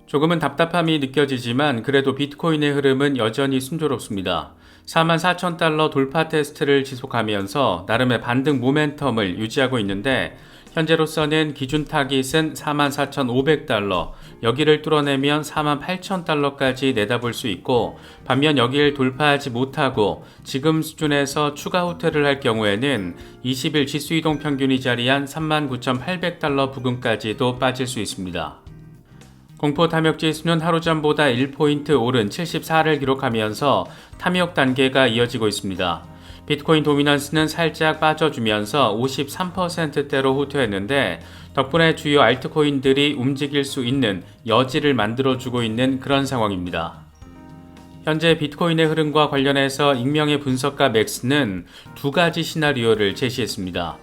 조금은 답답함이 느껴지지만 그래도 비트코인의 흐름은 여전히 순조롭습니다. 44,000달러 돌파 테스트를 지속하면서 나름의 반등 모멘텀을 유지하고 있는데 현재로서는 기준 타깃은 44,500달러, 여기를 뚫어내면 48,000달러까지 내다볼 수 있고, 반면 여기를 돌파하지 못하고 지금 수준에서 추가 후퇴를 할 경우에는 20일 지수이동 평균이 자리한 39,800달러 부근까지도 빠질 수 있습니다. 공포 탐욕 지수는 하루 전보다 1포인트 오른 74를 기록하면서 탐욕 단계가 이어지고 있습니다. 비트코인 도미넌스는 살짝 빠져주면서 53%대로 후퇴했는데 덕분에 주요 알트코인들이 움직일 수 있는 여지를 만들어주고 있는 그런 상황입니다. 현재 비트코인의 흐름과 관련해서 익명의 분석가 맥스는 두 가지 시나리오를 제시했습니다.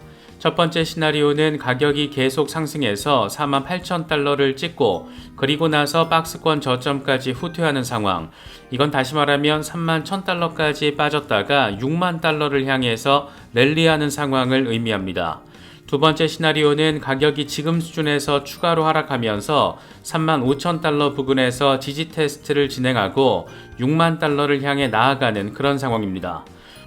첫 번째 시나리오는 가격이 계속 상승해서 48,000달러를 찍고 그리고 나서 박스권 저점까지 후퇴하는 상황. 이건 다시 말하면 31,000달러까지 빠졌다가 6만 달러를 향해서 랠리하는 상황을 의미합니다. 두 번째 시나리오는 가격이 지금 수준에서 추가로 하락하면서 35,000달러 부근에서 지지 테스트를 진행하고 6만 달러를 향해 나아가는 그런 상황입니다.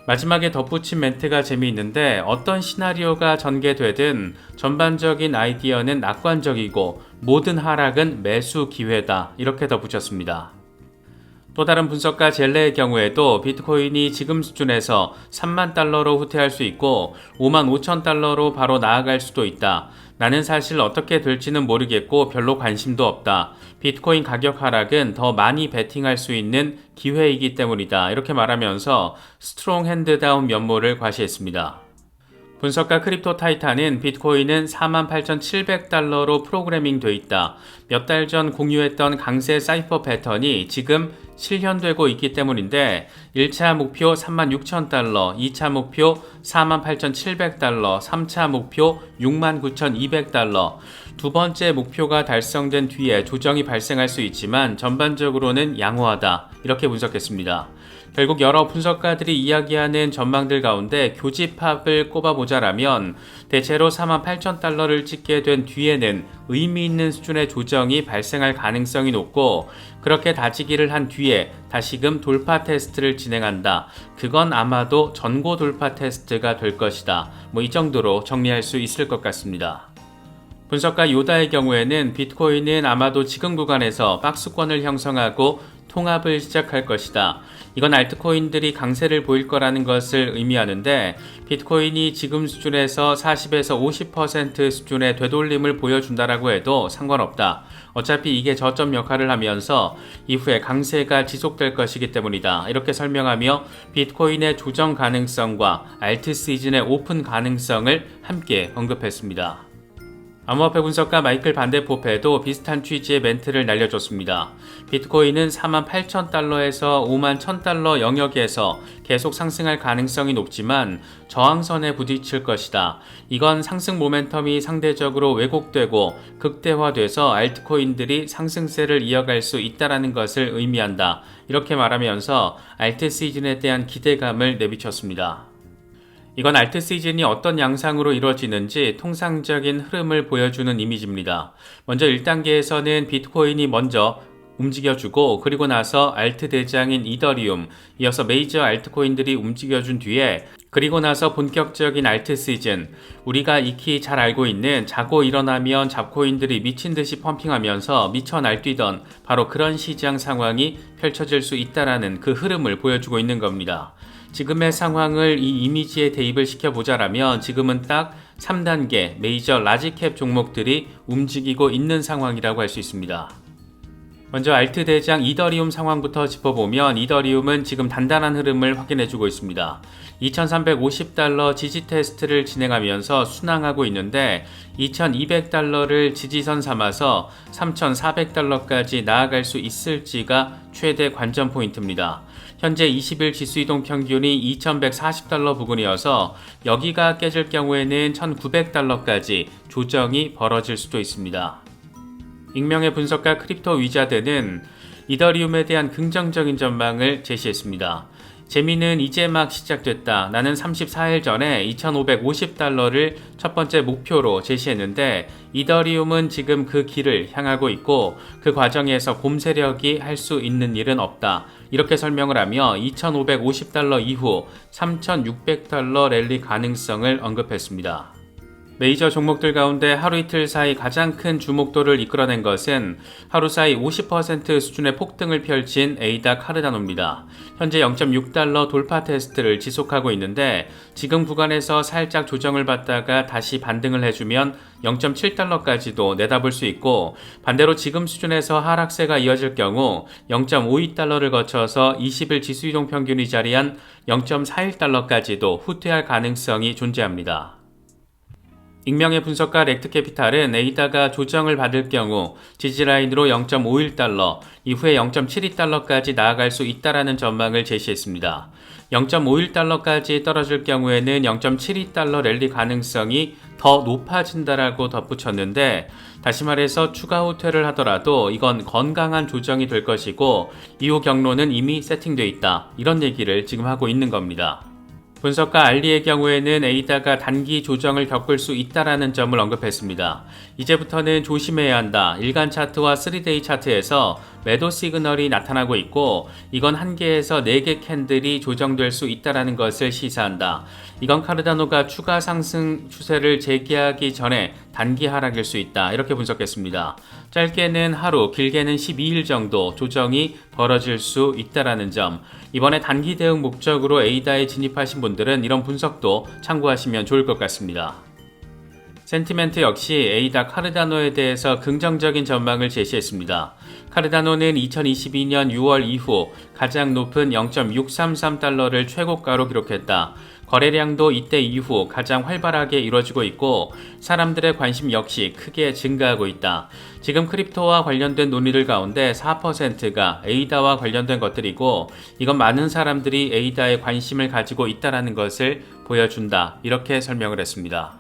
마지막에 덧붙인 멘트가 재미있는데 어떤 시나리오가 전개되든 전반적인 아이디어는 낙관적이고 모든 하락은 매수 기회다, 이렇게 덧붙였습니다. 또 다른 분석가 젤레의 경우에도 비트코인이 지금 수준에서 3만 달러로 후퇴할 수 있고 5만 5천 달러로 바로 나아갈 수도 있다. 나는 사실 어떻게 될지는 모르겠고 별로 관심도 없다. 비트코인 가격 하락은 더 많이 베팅할 수 있는 기회이기 때문이다. 이렇게 말하면서 스트롱 핸드다운 면모를 과시했습니다. 분석가 크립토 타이탄은 비트코인은 48,700달러로 프로그래밍 돼 있다. 몇 달 전 공유했던 강세 사이퍼 패턴이 지금 실현되고 있기 때문인데 1차 목표 36,000달러, 2차 목표 48,700달러, 3차 목표 69,200달러. 두 번째 목표가 달성된 뒤에 조정이 발생할 수 있지만 전반적으로는 양호하다. 이렇게 분석했습니다. 결국 여러 분석가들이 이야기하는 전망들 가운데 교집합을 꼽아보자라면 대체로 48,000달러를 찍게 된 뒤에는 의미 있는 수준의 조정이 발생할 가능성이 높고 그렇게 다지기를 한 뒤에 다시금 돌파 테스트를 진행한다. 그건 아마도 전고 돌파 테스트가 될 것이다. 이 정도로 정리할 수 있을 것 같습니다. 분석가 요다의 경우에는 비트코인은 아마도 지금 구간에서 박스권을 형성하고 통합을 시작할 것이다. 이건 알트코인들이 강세를 보일 거라는 것을 의미하는데 비트코인이 지금 수준에서 40에서 50% 수준의 되돌림을 보여준다라고 해도 상관없다. 어차피 이게 저점 역할을 하면서 이후에 강세가 지속될 것이기 때문이다. 이렇게 설명하며 비트코인의 조정 가능성과 알트 시즌의 오픈 가능성을 함께 언급했습니다. 암호화폐 분석가 마이클 반데포페도 비슷한 취지의 멘트를 날려줬습니다. 비트코인은 48,000달러에서 51,000달러 영역에서 계속 상승할 가능성이 높지만 저항선에 부딪힐 것이다. 이건 상승 모멘텀이 상대적으로 왜곡되고 극대화돼서 알트코인들이 상승세를 이어갈 수 있다는 것을 의미한다. 이렇게 말하면서 알트 시즌에 대한 기대감을 내비쳤습니다. 이건 알트 시즌이 어떤 양상으로 이루어지는지 통상적인 흐름을 보여주는 이미지입니다. 먼저 1단계에서는 비트코인이 먼저 움직여주고 그리고 나서 알트 대장인 이더리움, 이어서 메이저 알트코인들이 움직여준 뒤에 그리고 나서 본격적인 알트 시즌, 우리가 익히 잘 알고 있는 자고 일어나면 잡코인들이 미친듯이 펌핑하면서 미쳐 날뛰던 바로 그런 시장 상황이 펼쳐질 수 있다는 그 흐름을 보여주고 있는 겁니다. 지금의 상황을 이 이미지에 대입을 시켜보자라면 지금은 딱 3단계 메이저 라지캡 종목들이 움직이고 있는 상황이라고 할 수 있습니다. 먼저 알트 대장 이더리움 상황부터 짚어보면 이더리움은 지금 단단한 흐름을 확인해주고 있습니다. 2,350달러 지지 테스트를 진행하면서 순항하고 있는데 2,200달러를 지지선 삼아서 3,400달러까지 나아갈 수 있을지가 최대 관전 포인트입니다. 현재 20일 지수이동 평균이 2,140달러 부근이어서 여기가 깨질 경우에는 1,900달러까지 조정이 벌어질 수도 있습니다. 익명의 분석가 크립토 위자드는 이더리움에 대한 긍정적인 전망을 제시했습니다. 재미는 이제 막 시작됐다. 나는 34일 전에 2,550달러를 첫 번째 목표로 제시했는데 이더리움은 지금 그 길을 향하고 있고 그 과정에서 곰 세력이 할 수 있는 일은 없다. 이렇게 설명을 하며 2,550달러 이후 3,600달러 랠리 가능성을 언급했습니다. 메이저 종목들 가운데 하루 이틀 사이 가장 큰 주목도를 이끌어낸 것은 하루 사이 50% 수준의 폭등을 펼친 에이다 카르다노입니다. 현재 0.6달러 돌파 테스트를 지속하고 있는데 지금 구간에서 살짝 조정을 받다가 다시 반등을 해주면 0.7달러까지도 내다볼 수 있고 반대로 지금 수준에서 하락세가 이어질 경우 0.52달러를 거쳐서 20일 지수이동 평균이 자리한 0.41달러까지도 후퇴할 가능성이 존재합니다. 익명의 분석가 렉트캐피탈은 에이다가 조정을 받을 경우 지지라인으로 0.51달러, 이후에 0.72달러까지 나아갈 수 있다라는 전망을 제시했습니다. 0.51달러까지 떨어질 경우에는 0.72달러 랠리 가능성이 더 높아진다라고 덧붙였는데 다시 말해서 추가 후퇴를 하더라도 이건 건강한 조정이 될 것이고 이후 경로는 이미 세팅돼 있다. 이런 얘기를 지금 하고 있는 겁니다. 분석가 알리의 경우에는 에이다가 단기 조정을 겪을 수 있다라는 점을 언급했습니다. 이제부터는 조심해야 한다. 일간 차트와 3데이 차트에서 매도 시그널이 나타나고 있고 이건 1개에서 4개 캔들이 조정될 수 있다라는 것을 시사한다. 이건 카르다노가 추가 상승 추세를 재개하기 전에 단기 하락일 수 있다. 이렇게 분석했습니다. 짧게는 하루, 길게는 12일 정도 조정이 벌어질 수 있다라는 점. 이번에 단기 대응 목적으로 에이다에 진입하신 분들은 이런 분석도 참고하시면 좋을 것 같습니다. 센티멘트 역시 에이다 카르다노에 대해서 긍정적인 전망을 제시했습니다. 카르다노는 2022년 6월 이후 가장 높은 0.633달러를 최고가로 기록했다. 거래량도 이때 이후 가장 활발하게 이루어지고 있고 사람들의 관심 역시 크게 증가하고 있다. 지금 크립토와 관련된 논의들 가운데 4%가 에이다와 관련된 것들이고 이건 많은 사람들이 에이다에 관심을 가지고 있다는 것을 보여준다. 이렇게 설명을 했습니다.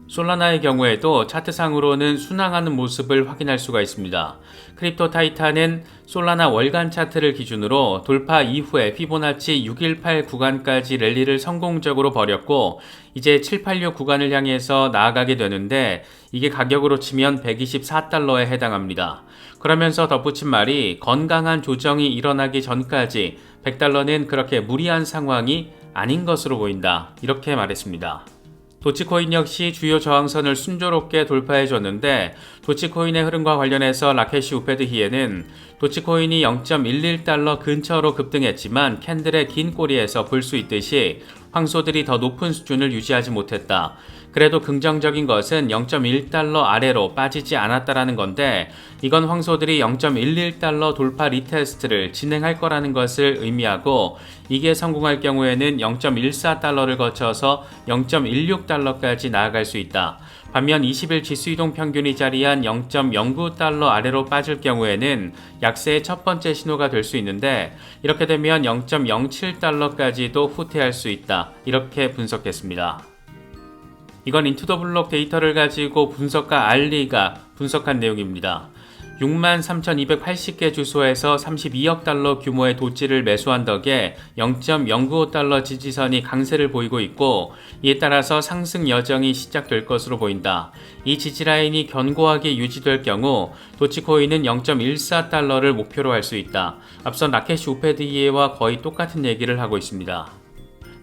솔라나의 경우에도 차트상으로는 순항하는 모습을 확인할 수가 있습니다. 크립토 타이탄은 솔라나 월간 차트를 기준으로 돌파 이후에 피보나치 618 구간까지 랠리를 성공적으로 벌였고 이제 786 구간을 향해서 나아가게 되는데 이게 가격으로 치면 124달러에 해당합니다. 그러면서 덧붙인 말이 건강한 조정이 일어나기 전까지 100달러는 그렇게 무리한 상황이 아닌 것으로 보인다. 이렇게 말했습니다. 도치코인 역시 주요 저항선을 순조롭게 돌파해줬는데 도치코인의 흐름과 관련해서 라케시 우페드히에는 도치코인이 0.11달러 근처로 급등했지만 캔들의 긴 꼬리에서 볼 수 있듯이 황소들이 더 높은 수준을 유지하지 못했다. 그래도 긍정적인 것은 0.1달러 아래로 빠지지 않았다라는 건데 이건 황소들이 0.11달러 돌파 리테스트를 진행할 거라는 것을 의미하고 이게 성공할 경우에는 0.14달러를 거쳐서 0.16달러까지 나아갈 수 있다. 반면 20일 지수이동 평균이 자리한 0.09달러 아래로 빠질 경우에는 약세의 첫 번째 신호가 될 수 있는데 이렇게 되면 0.07달러까지도 후퇴할 수 있다. 이렇게 분석했습니다. 이건 인투더블록 데이터를 가지고 분석가 알리가 분석한 내용입니다. 63,280개 주소에서 32억 달러 규모의 도치를 매수한 덕에 0.095달러 지지선이 강세를 보이고 있고 이에 따라서 상승 여정이 시작될 것으로 보인다. 이 지지라인이 견고하게 유지될 경우 도치코인은 0.14달러를 목표로 할 수 있다. 앞선 라케시 우페드히에와 거의 똑같은 얘기를 하고 있습니다.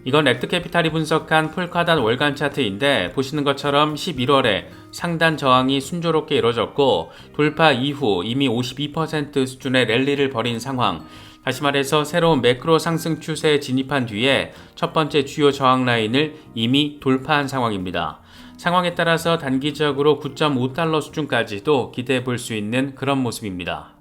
이건 렉트캐피탈이 분석한 폴카단 월간 차트인데 보시는 것처럼 11월에 상단 저항이 순조롭게 이루어졌고 돌파 이후 이미 52% 수준의 랠리를 벌인 상황. 다시 말해서 새로운 매크로 상승 추세에 진입한 뒤에 첫 번째 주요 저항 라인을 이미 돌파한 상황입니다. 상황에 따라서 단기적으로 9.5달러 수준까지도 기대해 볼 수 있는 그런 모습입니다.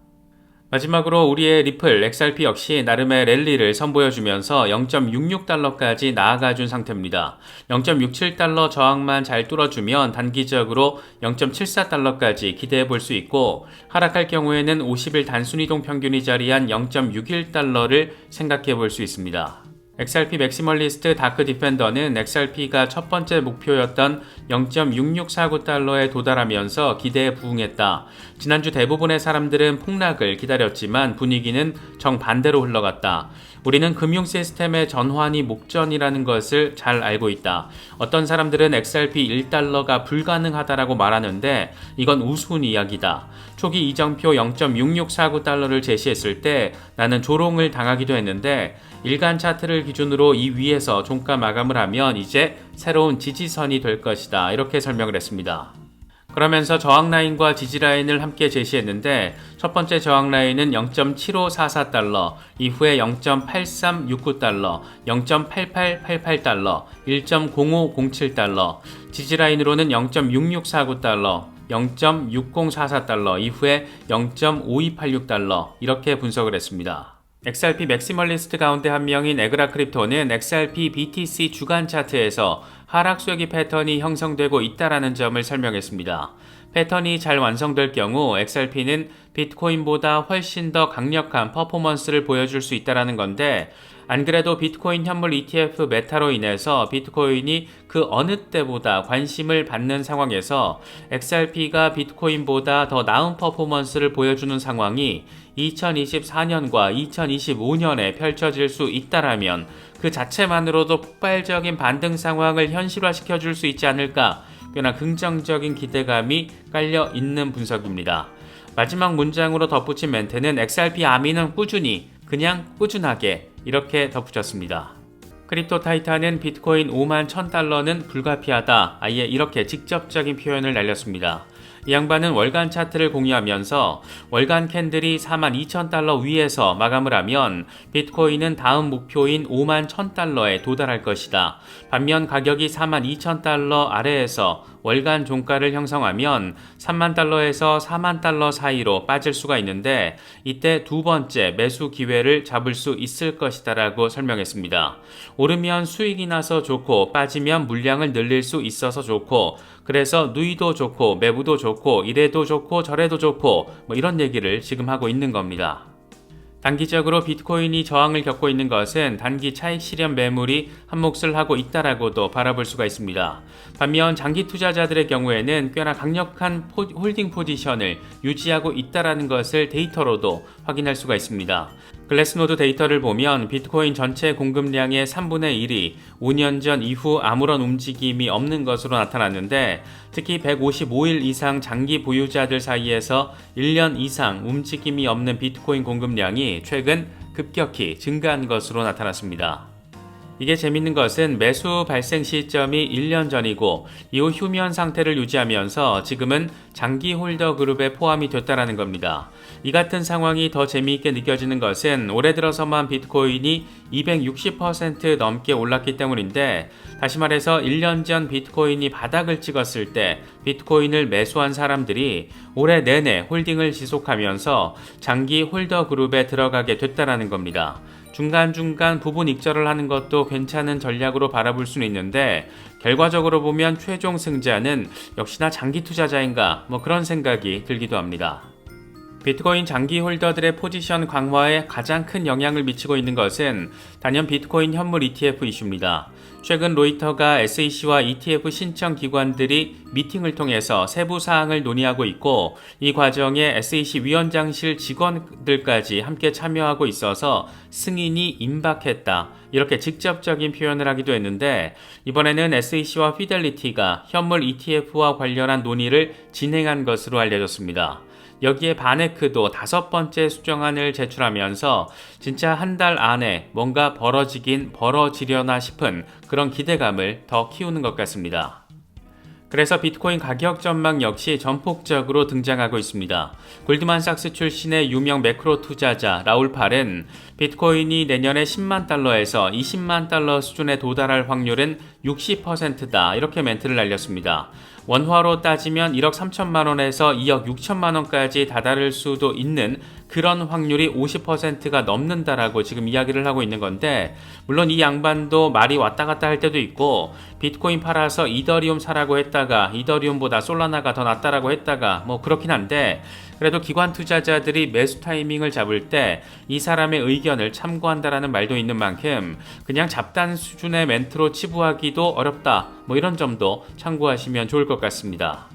마지막으로 우리의 리플 XRP 역시 나름의 랠리를 선보여주면서 0.66달러까지 나아가준 상태입니다. 0.67달러 저항만 잘 뚫어주면 단기적으로 0.74달러까지 기대해 볼 수 있고 하락할 경우에는 50일 단순이동 평균이 자리한 0.61달러를 생각해 볼 수 있습니다. XRP 맥시멀리스트 다크 디펜더는 XRP가 첫 번째 목표였던 0.6649달러에 도달하면서 기대에 부응했다. 지난주 대부분의 사람들은 폭락을 기다렸지만 분위기는 정반대로 흘러갔다. 우리는 금융 시스템의 전환이 목전이라는 것을 잘 알고 있다. 어떤 사람들은 XRP 1달러가 불가능하다라고 말하는데 이건 우스운 이야기다. 초기 이정표 0.6649달러를 제시했을 때 나는 조롱을 당하기도 했는데 일간 차트를 기준으로 이 위에서 종가 마감을 하면 이제 새로운 지지선이 될 것이다. 이렇게 설명을 했습니다. 그러면서 저항 라인과 지지 라인을 함께 제시했는데 첫 번째 저항 라인은 0.7544달러, 이후에 0.8369달러, 0.8888달러, 1.0507달러, 지지 라인으로는 0.6649달러, 0.6044달러, 이후에 0.5286달러 이렇게 분석을 했습니다. XRP 맥시멀리스트 가운데 한 명인 에그라 크립토는 XRP BTC 주간 차트에서 하락 쐐기 패턴이 형성되고 있다라는 점을 설명했습니다. 패턴이 잘 완성될 경우 XRP는 비트코인보다 훨씬 더 강력한 퍼포먼스를 보여줄 수 있다라는 건데 안 그래도 비트코인 현물 ETF 메타로 인해서 비트코인이 그 어느 때보다 관심을 받는 상황에서 XRP가 비트코인보다 더 나은 퍼포먼스를 보여주는 상황이 2024년과 2025년에 펼쳐질 수 있다라면 그 자체만으로도 폭발적인 반등 상황을 현실화시켜 줄 수 있지 않을까 꽤나 긍정적인 기대감이 깔려 있는 분석입니다. 마지막 문장으로 덧붙인 멘트는 XRP 아미는 꾸준히 그냥 꾸준하게 이렇게 덧붙였습니다. 크립토 타이탄은 비트코인 5만 1000달러는 불가피하다. 아예 이렇게 직접적인 표현을 날렸습니다. 이 양반은 월간 차트를 공유하면서 월간 캔들이 42,000달러 위에서 마감을 하면 비트코인은 다음 목표인 5만 1000달러에 도달할 것이다. 반면 가격이 42,000달러 아래에서 월간 종가를 형성하면 3만 달러에서 4만 달러 사이로 빠질 수가 있는데 이때 두 번째 매수 기회를 잡을 수 있을 것이다 라고 설명했습니다. 오르면 수익이 나서 좋고 빠지면 물량을 늘릴 수 있어서 좋고 그래서 누이도 좋고 매부도 좋고 이래도 좋고 저래도 좋고 뭐 이런 얘기를 지금 하고 있는 겁니다. 단기적으로 비트코인이 저항을 겪고 있는 것은 단기 차익 실현 매물이 한몫을 하고 있다라고도 바라볼 수가 있습니다. 반면 장기 투자자들의 경우에는 꽤나 강력한 홀딩 포지션을 유지하고 있다라는 것을 데이터로도 확인할 수가 있습니다. 글래스노드 데이터를 보면 비트코인 전체 공급량의 3분의 1이 5년 전 이후 아무런 움직임이 없는 것으로 나타났는데 특히 155일 이상 장기 보유자들 사이에서 1년 이상 움직임이 없는 비트코인 공급량이 최근 급격히 증가한 것으로 나타났습니다. 이게 재밌는 것은 매수 발생 시점이 1년 전이고 이후 휴면 상태를 유지하면서 지금은 장기 홀더 그룹에 포함이 됐다는 겁니다. 이 같은 상황이 더 재미있게 느껴지는 것은 올해 들어서만 비트코인이 260% 넘게 올랐기 때문인데 다시 말해서 1년 전 비트코인이 바닥을 찍었을 때 비트코인을 매수한 사람들이 올해 내내 홀딩을 지속하면서 장기 홀더 그룹에 들어가게 됐다는 겁니다. 중간중간 부분 익절을 하는 것도 괜찮은 전략으로 바라볼 수는 있는데 결과적으로 보면 최종 승자는 역시나 장기 투자자인가 그런 생각이 들기도 합니다. 비트코인 장기 홀더들의 포지션 강화에 가장 큰 영향을 미치고 있는 것은 단연 비트코인 현물 ETF 이슈입니다. 최근 로이터가 SEC와 ETF 신청 기관들이 미팅을 통해서 세부 사항을 논의하고 있고 이 과정에 SEC 위원장실 직원들까지 함께 참여하고 있어서 승인이 임박했다. 이렇게 직접적인 표현을 하기도 했는데 이번에는 SEC와 피델리티가 현물 ETF와 관련한 논의를 진행한 것으로 알려졌습니다. 여기에 바네크도 5번째 수정안을 제출하면서 진짜 한 달 안에 뭔가 벌어지려나 싶은 그런 기대감을 더 키우는 것 같습니다. 그래서 비트코인 가격 전망 역시 전폭적으로 등장하고 있습니다. 골드만삭스 출신의 유명 매크로 투자자 라울 팔은 비트코인이 내년에 10만 달러에서 20만 달러 수준에 도달할 확률은 60%다 이렇게 멘트를 날렸습니다. 원화로 따지면 1억 3천만 원에서 2억 6천만 원까지 다다를 수도 있는 그런 확률이 50%가 넘는다라고 지금 이야기를 하고 있는 건데, 물론 이 양반도 말이 왔다 갔다 할 때도 있고 비트코인 팔아서 이더리움 사라고 했다가 이더리움보다 솔라나가 더 낫다라고 했다가 뭐 그렇긴 한데, 그래도 기관 투자자들이 매수 타이밍을 잡을 때 이 사람의 의견을 참고한다라는 말도 있는 만큼 그냥 잡단 수준의 멘트로 치부하기도 어렵다, 뭐 이런 점도 참고하시면 좋을 것 같습니다.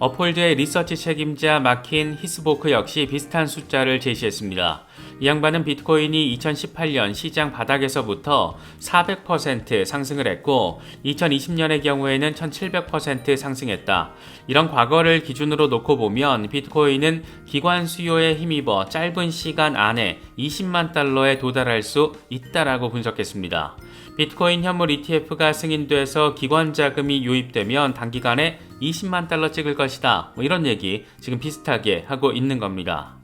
업홀드의 리서치 책임자 마킨 히스보크 역시 비슷한 숫자를 제시했습니다. 이 양반은 비트코인이 2018년 시장 바닥에서부터 400% 상승을 했고 2020년의 경우에는 1700% 상승했다. 이런 과거를 기준으로 놓고 보면 비트코인은 기관 수요에 힘입어 짧은 시간 안에 20만 달러에 도달할 수 있다라고 분석했습니다. 비트코인 현물 ETF가 승인돼서 기관 자금이 유입되면 단기간에 20만 달러 찍을 것이다. 뭐 이런 얘기 지금 비슷하게 하고 있는 겁니다.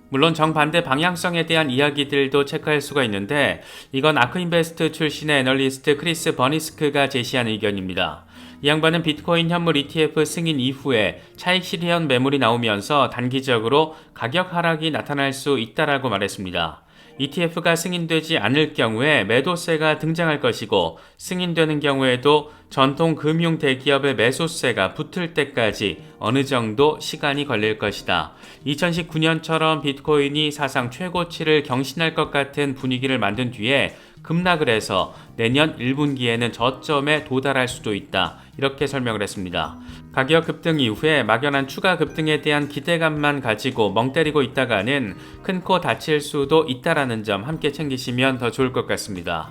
물론 정반대 방향성에 대한 이야기들도 체크할 수가 있는데, 이건 아크인베스트 출신의 애널리스트 크리스 버니스크가 제시한 의견입니다. 이 양반은 비트코인 현물 ETF 승인 이후에 차익 실현 매물이 나오면서 단기적으로 가격 하락이 나타날 수 있다라고 말했습니다. ETF가 승인되지 않을 경우에 매도세가 등장할 것이고, 승인되는 경우에도 전통 금융 대기업의 매수세가 붙을 때까지 어느 정도 시간이 걸릴 것이다. 2019년처럼 비트코인이 사상 최고치를 경신할 것 같은 분위기를 만든 뒤에 급락을 해서 내년 1분기에는 저점에 도달할 수도 있다. 이렇게 설명을 했습니다. 가격 급등 이후에 막연한 추가 급등에 대한 기대감만 가지고 멍 때리고 있다가는 큰 코 다칠 수도 있다라는 점 함께 챙기시면 더 좋을 것 같습니다.